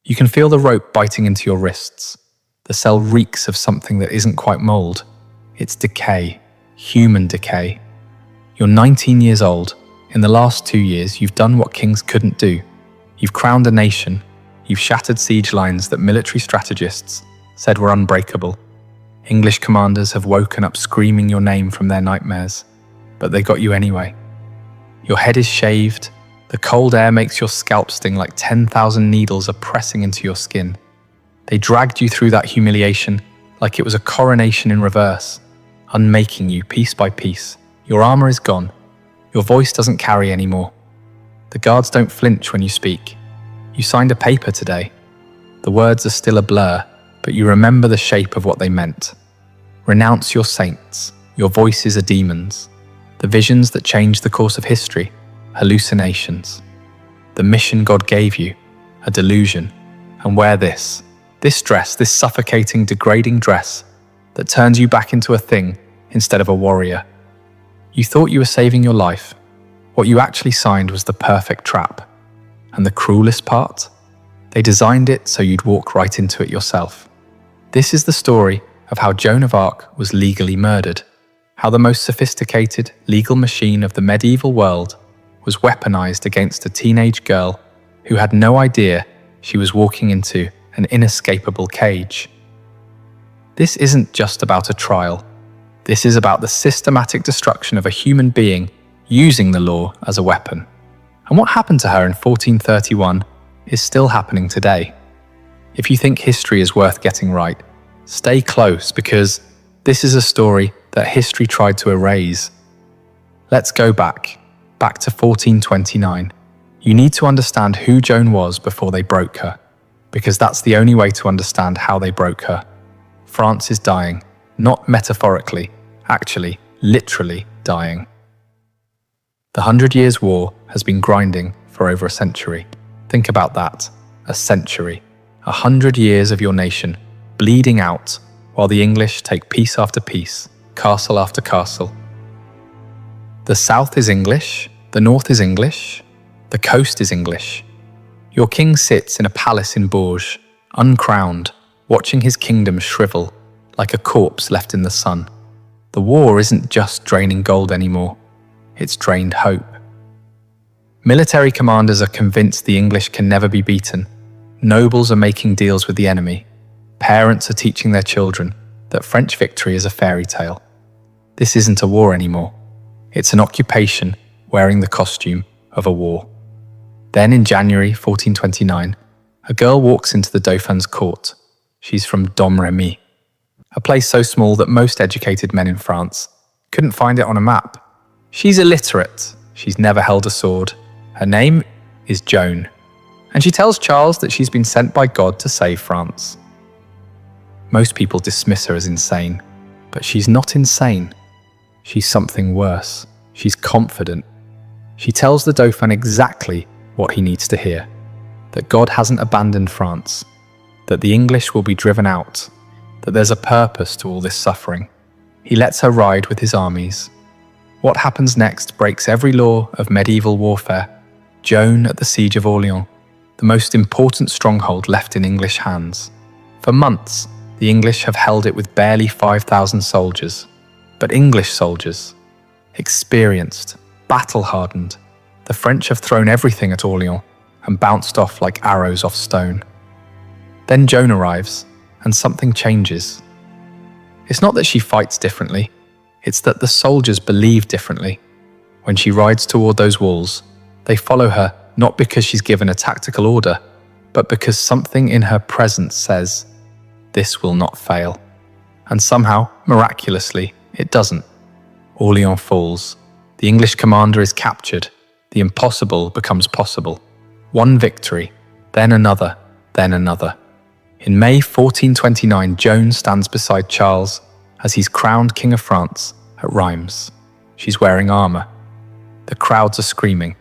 You can feel the rope biting into your wrists. The cell reeks of something that isn't quite mold. It's decay, human decay. You're 19 years old. In the last 2 years, you've done what kings couldn't do. You've crowned a nation. You've shattered siege lines that military strategists said were unbreakable. English commanders have woken up screaming your name from their nightmares, but they got you anyway. Your head is shaved. The cold air makes your scalp sting like 10,000 needles are pressing into your skin. They dragged you through that humiliation like it was a coronation in reverse, unmaking you piece by piece. Your armor is gone. Your voice doesn't carry anymore. The guards don't flinch when you speak. You signed a paper today. The words are still a blur, but you remember the shape of what they meant. Renounce your saints. Your voices are demons. The visions that change the course of history, hallucinations. The mission God gave you, a delusion. And wear this dress, this suffocating, degrading dress that turns you back into a thing instead of a warrior. You thought you were saving your life. What you actually signed was the perfect trap. And the cruelest part? They designed it so you'd walk right into it yourself. This is the story of how Joan of Arc was legally murdered, how the most sophisticated legal machine of the medieval world was weaponized against a teenage girl who had no idea she was walking into an inescapable cage. This isn't just about a trial. This is about the systematic destruction of a human being using the law as a weapon. And what happened to her in 1431 is still happening today. If you think history is worth getting right, stay close, because this is a story that history tried to erase. Let's go back to 1429. You need to understand who Joan was before they broke her, because that's the only way to understand how they broke her. France is dying, not metaphorically, actually, literally dying. The 100 Years' War has been grinding for over a century. Think about that, a century. 100 years of your nation bleeding out while the English take piece after piece, castle after castle. The south is English, the north is English, the coast is English. Your king sits in a palace in Bourges, uncrowned, watching his kingdom shrivel like a corpse left in the sun. The war isn't just draining gold anymore, it's drained hope. Military commanders are convinced the English can never be beaten. Nobles are making deals with the enemy. Parents are teaching their children that French victory is a fairy tale. This isn't a war anymore. It's an occupation wearing the costume of a war. Then in January 1429, a girl walks into the Dauphin's court. She's from Domremy, a place so small that most educated men in France couldn't find it on a map. She's illiterate. She's never held a sword. Her name is Joan, and she tells Charles that she's been sent by God to save France. Most people dismiss her as insane, but she's not insane. She's something worse. She's confident. She tells the Dauphin exactly what he needs to hear, that God hasn't abandoned France, that the English will be driven out, that there's a purpose to all this suffering. He lets her ride with his armies. What happens next breaks every law of medieval warfare. Joan at the Siege of Orleans, the most important stronghold left in English hands. For months, the English have held it with barely 5,000 soldiers. But English soldiers, experienced, battle-hardened. The French have thrown everything at Orleans and bounced off like arrows off stone. Then Joan arrives, and something changes. It's not that she fights differently, it's that the soldiers believe differently. When she rides toward those walls, they follow her not because she's given a tactical order, but because something in her presence says, this will not fail. And somehow, miraculously, it doesn't. Orleans falls. The English commander is captured. The impossible becomes possible. One victory, then another, then another. In May 1429, Joan stands beside Charles as he's crowned King of France at Reims. She's wearing armor. The crowds are screaming.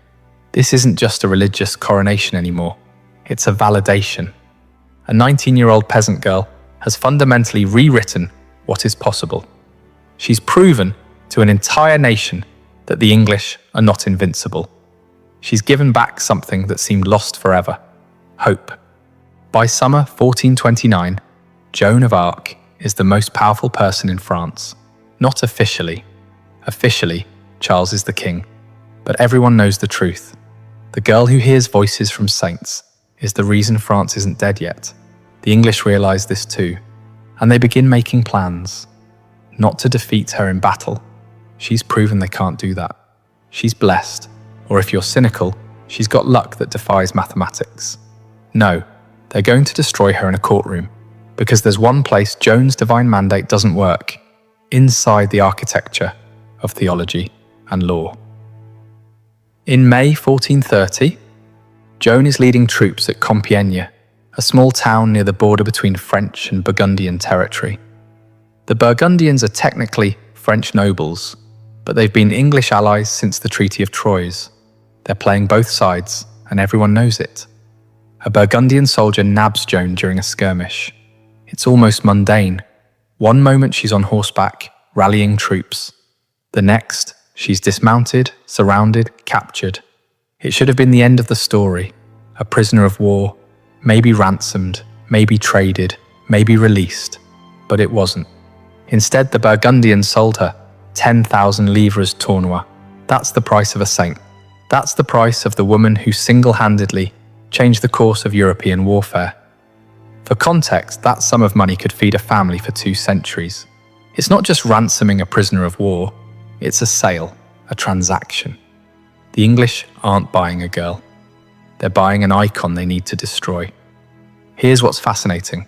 This isn't just a religious coronation anymore. It's a validation. A 19-year-old peasant girl has fundamentally rewritten what is possible. She's proven to an entire nation that the English are not invincible. She's given back something that seemed lost forever: hope. By summer 1429, Joan of Arc is the most powerful person in France. Not officially. Officially, Charles is the king. But everyone knows the truth. The girl who hears voices from saints is the reason France isn't dead yet. The English realise this too, and they begin making plans. Not to defeat her in battle. She's proven they can't do that. She's blessed, or if you're cynical, she's got luck that defies mathematics. No, they're going to destroy her in a courtroom, because there's one place Joan's divine mandate doesn't work, inside the architecture of theology and law. In May 1430, Joan is leading troops at Compiègne, a small town near the border between French and Burgundian territory. The Burgundians are technically French nobles, but they've been English allies since the Treaty of Troyes. They're playing both sides, and everyone knows it. A Burgundian soldier nabs Joan during a skirmish. It's almost mundane. One moment she's on horseback, rallying troops. The next, she's dismounted, surrounded, captured. It should have been the end of the story. A prisoner of war, maybe ransomed, maybe traded, maybe released. But it wasn't. Instead, the Burgundians sold her 10,000 livres tournois. That's the price of a saint. That's the price of the woman who single-handedly changed the course of European warfare. For context, that sum of money could feed a family for 2 centuries. It's not just ransoming a prisoner of war, it's a sale, a transaction. The English aren't buying a girl. They're buying an icon they need to destroy. Here's what's fascinating.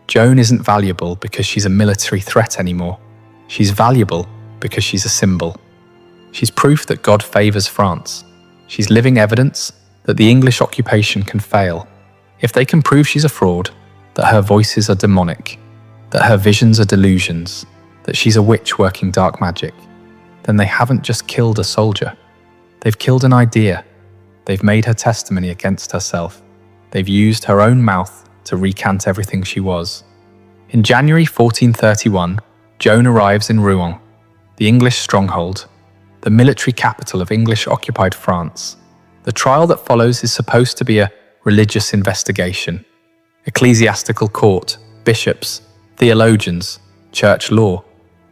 Joan isn't valuable because she's a military threat anymore. She's valuable because she's a symbol. She's proof that God favours France. She's living evidence that the English occupation can fail. If they can prove she's a fraud, that her voices are demonic, that her visions are delusions, that she's a witch working dark magic, then they haven't just killed a soldier. They've killed an idea. They've made her testimony against herself. They've used her own mouth to recant everything she was. In January 1431, Joan arrives in Rouen, the English stronghold, the military capital of English-occupied France. The trial that follows is supposed to be a religious investigation. Ecclesiastical court, bishops, theologians, church law.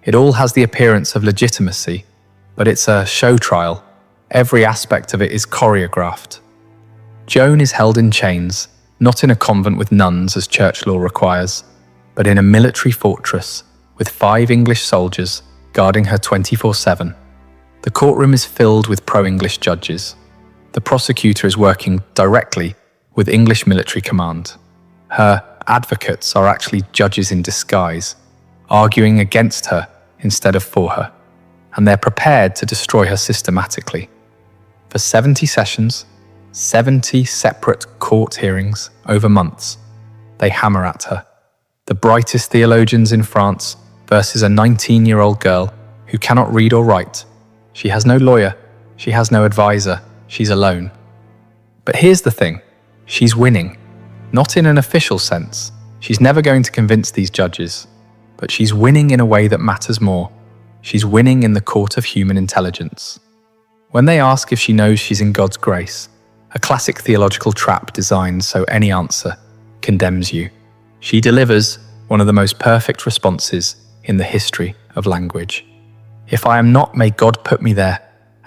It all has the appearance of legitimacy, but it's a show trial. Every aspect of it is choreographed. Joan is held in chains, not in a convent with nuns as church law requires, but in a military fortress with 5 English soldiers guarding her 24/7. The courtroom is filled with pro-English judges. The prosecutor is working directly with English military command. Her advocates are actually judges in disguise, arguing against her instead of for her, and they're prepared to destroy her systematically. For 70 sessions, 70 separate court hearings over months, they hammer at her. The brightest theologians in France versus a 19-year-old girl who cannot read or write. She has no lawyer, she has no advisor, she's alone. But here's the thing, she's winning. Not in an official sense. She's never going to convince these judges. But she's winning in a way that matters more. She's winning in the court of human intelligence. When they ask if she knows she's in God's grace, a classic theological trap designed so any answer condemns you, she delivers one of the most perfect responses in the history of language. If I am not, may God put me there,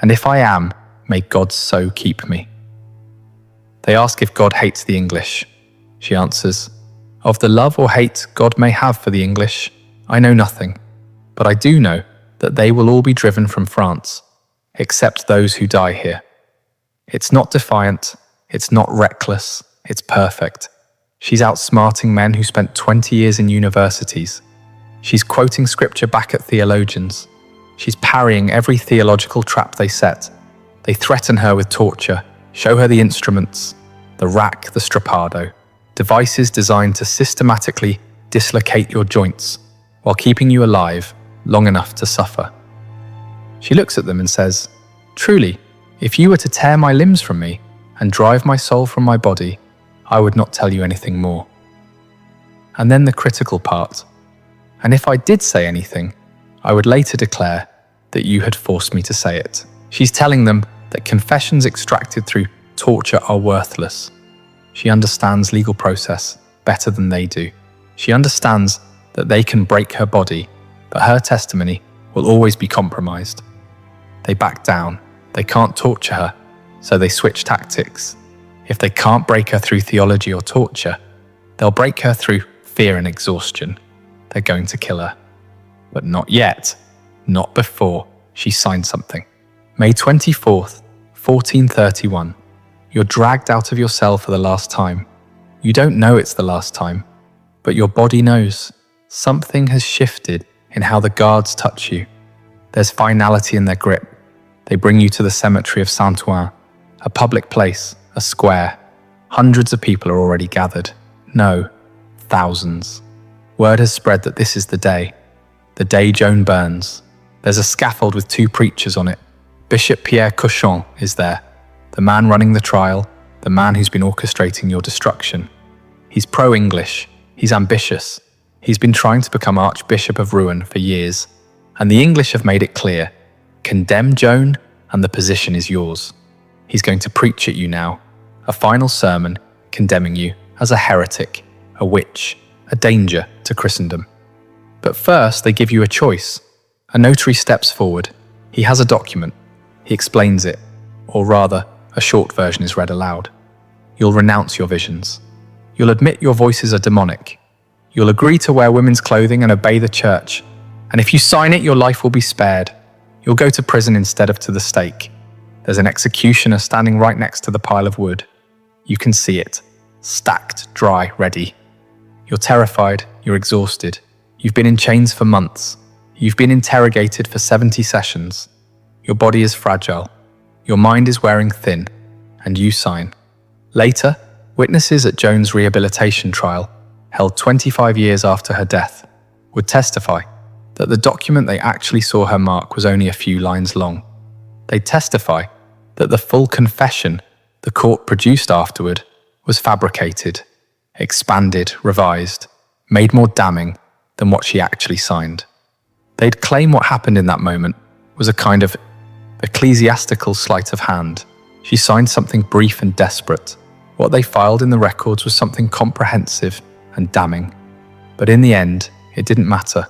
and if I am, may God so keep me. They ask if God hates the English. She answers, of the love or hate God may have for the English, I know nothing, but I do know that they will all be driven from France, except those who die here. It's not defiant, it's not reckless, it's perfect. She's outsmarting men who spent 20 years in universities. She's quoting scripture back at theologians. She's parrying every theological trap they set. They threaten her with torture, show her the instruments, the rack, the strappado, devices designed to systematically dislocate your joints while keeping you alive long enough to suffer. She looks at them and says, truly, if you were to tear my limbs from me and drive my soul from my body, I would not tell you anything more. And then the critical part. And if I did say anything, I would later declare that you had forced me to say it. She's telling them that confessions extracted through torture are worthless. She understands legal process better than they do. She understands that they can break her body, but her testimony will always be compromised. They back down. They can't torture her, so they switch tactics. If they can't break her through theology or torture, they'll break her through fear and exhaustion. They're going to kill her. But not yet. Not before she signed something. May 24th, 1431. You're dragged out of your cell for the last time. You don't know it's the last time, but your body knows. Something has shifted in how the guards touch you. There's finality in their grip. They bring you to the Cemetery of Saint-Ouen, a public place, a square. Hundreds of people are already gathered. No, thousands. Word has spread that this is the day Joan burns. There's a scaffold with 2 preachers on it. Bishop Pierre Cochon is there, the man running the trial, the man who's been orchestrating your destruction. He's pro-English, he's ambitious, he's been trying to become Archbishop of Rouen for years, and the English have made it clear, condemn Joan and the position is yours. He's going to preach at you now, a final sermon condemning you as a heretic, a witch, a danger to Christendom. But first they give you a choice. A notary steps forward, he has a document, he explains it, or rather, a short version is read aloud. You'll renounce your visions. You'll admit your voices are demonic. You'll agree to wear women's clothing and obey the church. And if you sign it, your life will be spared. You'll go to prison instead of to the stake. There's an executioner standing right next to the pile of wood. You can see it, stacked, dry, ready. You're terrified, you're exhausted. You've been in chains for months. You've been interrogated for 70 sessions. Your body is fragile. Your mind is wearing thin, and you sign. Later, witnesses at Joan's rehabilitation trial, held 25 years after her death, would testify that the document they actually saw her mark was only a few lines long. They'd testify that the full confession the court produced afterward was fabricated, expanded, revised, made more damning than what she actually signed. They'd claim what happened in that moment was a kind of ecclesiastical sleight of hand. She signed something brief and desperate. What they filed in the records was something comprehensive and damning. But in the end, it didn't matter.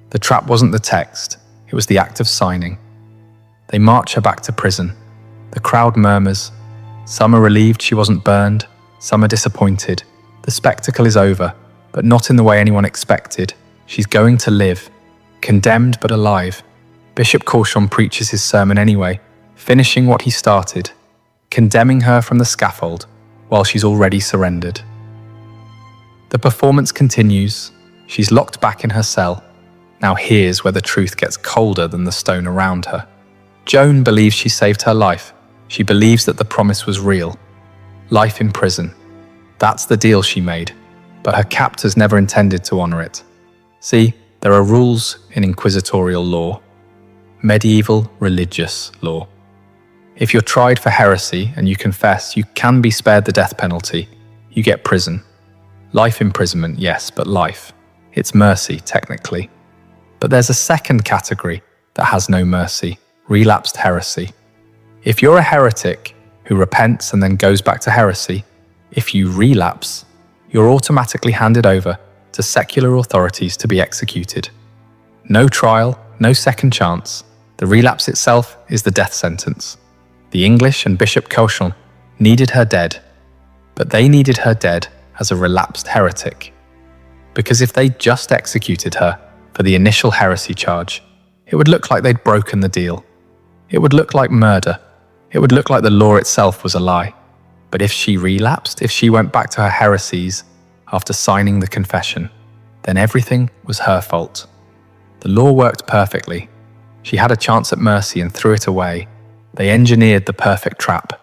The trap wasn't the text, it was the act of signing. They march her back to prison. The crowd murmurs. Some are relieved she wasn't burned, some are disappointed. The spectacle is over, but not in the way anyone expected. She's going to live, condemned but alive. Bishop Cochon preaches his sermon anyway, finishing what he started, condemning her from the scaffold while she's already surrendered. The performance continues. She's locked back in her cell. Now here's where the truth gets colder than the stone around her. Joan believes she saved her life. She believes that the promise was real. Life in prison. That's the deal she made, but her captors never intended to honor it. See, there are rules in inquisitorial law. Medieval religious law. If you're tried for heresy and you confess, you can be spared the death penalty. You get prison. Life imprisonment, yes, but life. It's mercy, technically. But there's a second category that has no mercy, relapsed heresy. If you're a heretic who repents and then goes back to heresy, if you relapse, you're automatically handed over to secular authorities to be executed. No trial, no second chance. The relapse itself is the death sentence. The English and Bishop Cochon needed her dead, but they needed her dead as a relapsed heretic. Because if they just executed her for the initial heresy charge, it would look like they'd broken the deal. It would look like murder. It would look like the law itself was a lie. But if she relapsed, if she went back to her heresies after signing the confession, then everything was her fault. The law worked perfectly. She had a chance at mercy and threw it away. They engineered the perfect trap.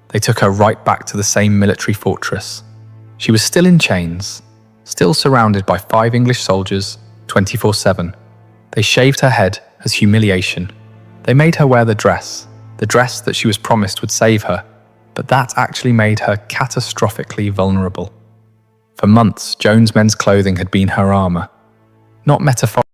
They took her right back to the same military fortress. She was still in chains, still surrounded by 5 English soldiers, 24/7. They shaved her head as humiliation. They made her wear the dress that she was promised would save her, but that actually made her catastrophically vulnerable. For months, Joan's men's clothing had been her armor, not metaphorically.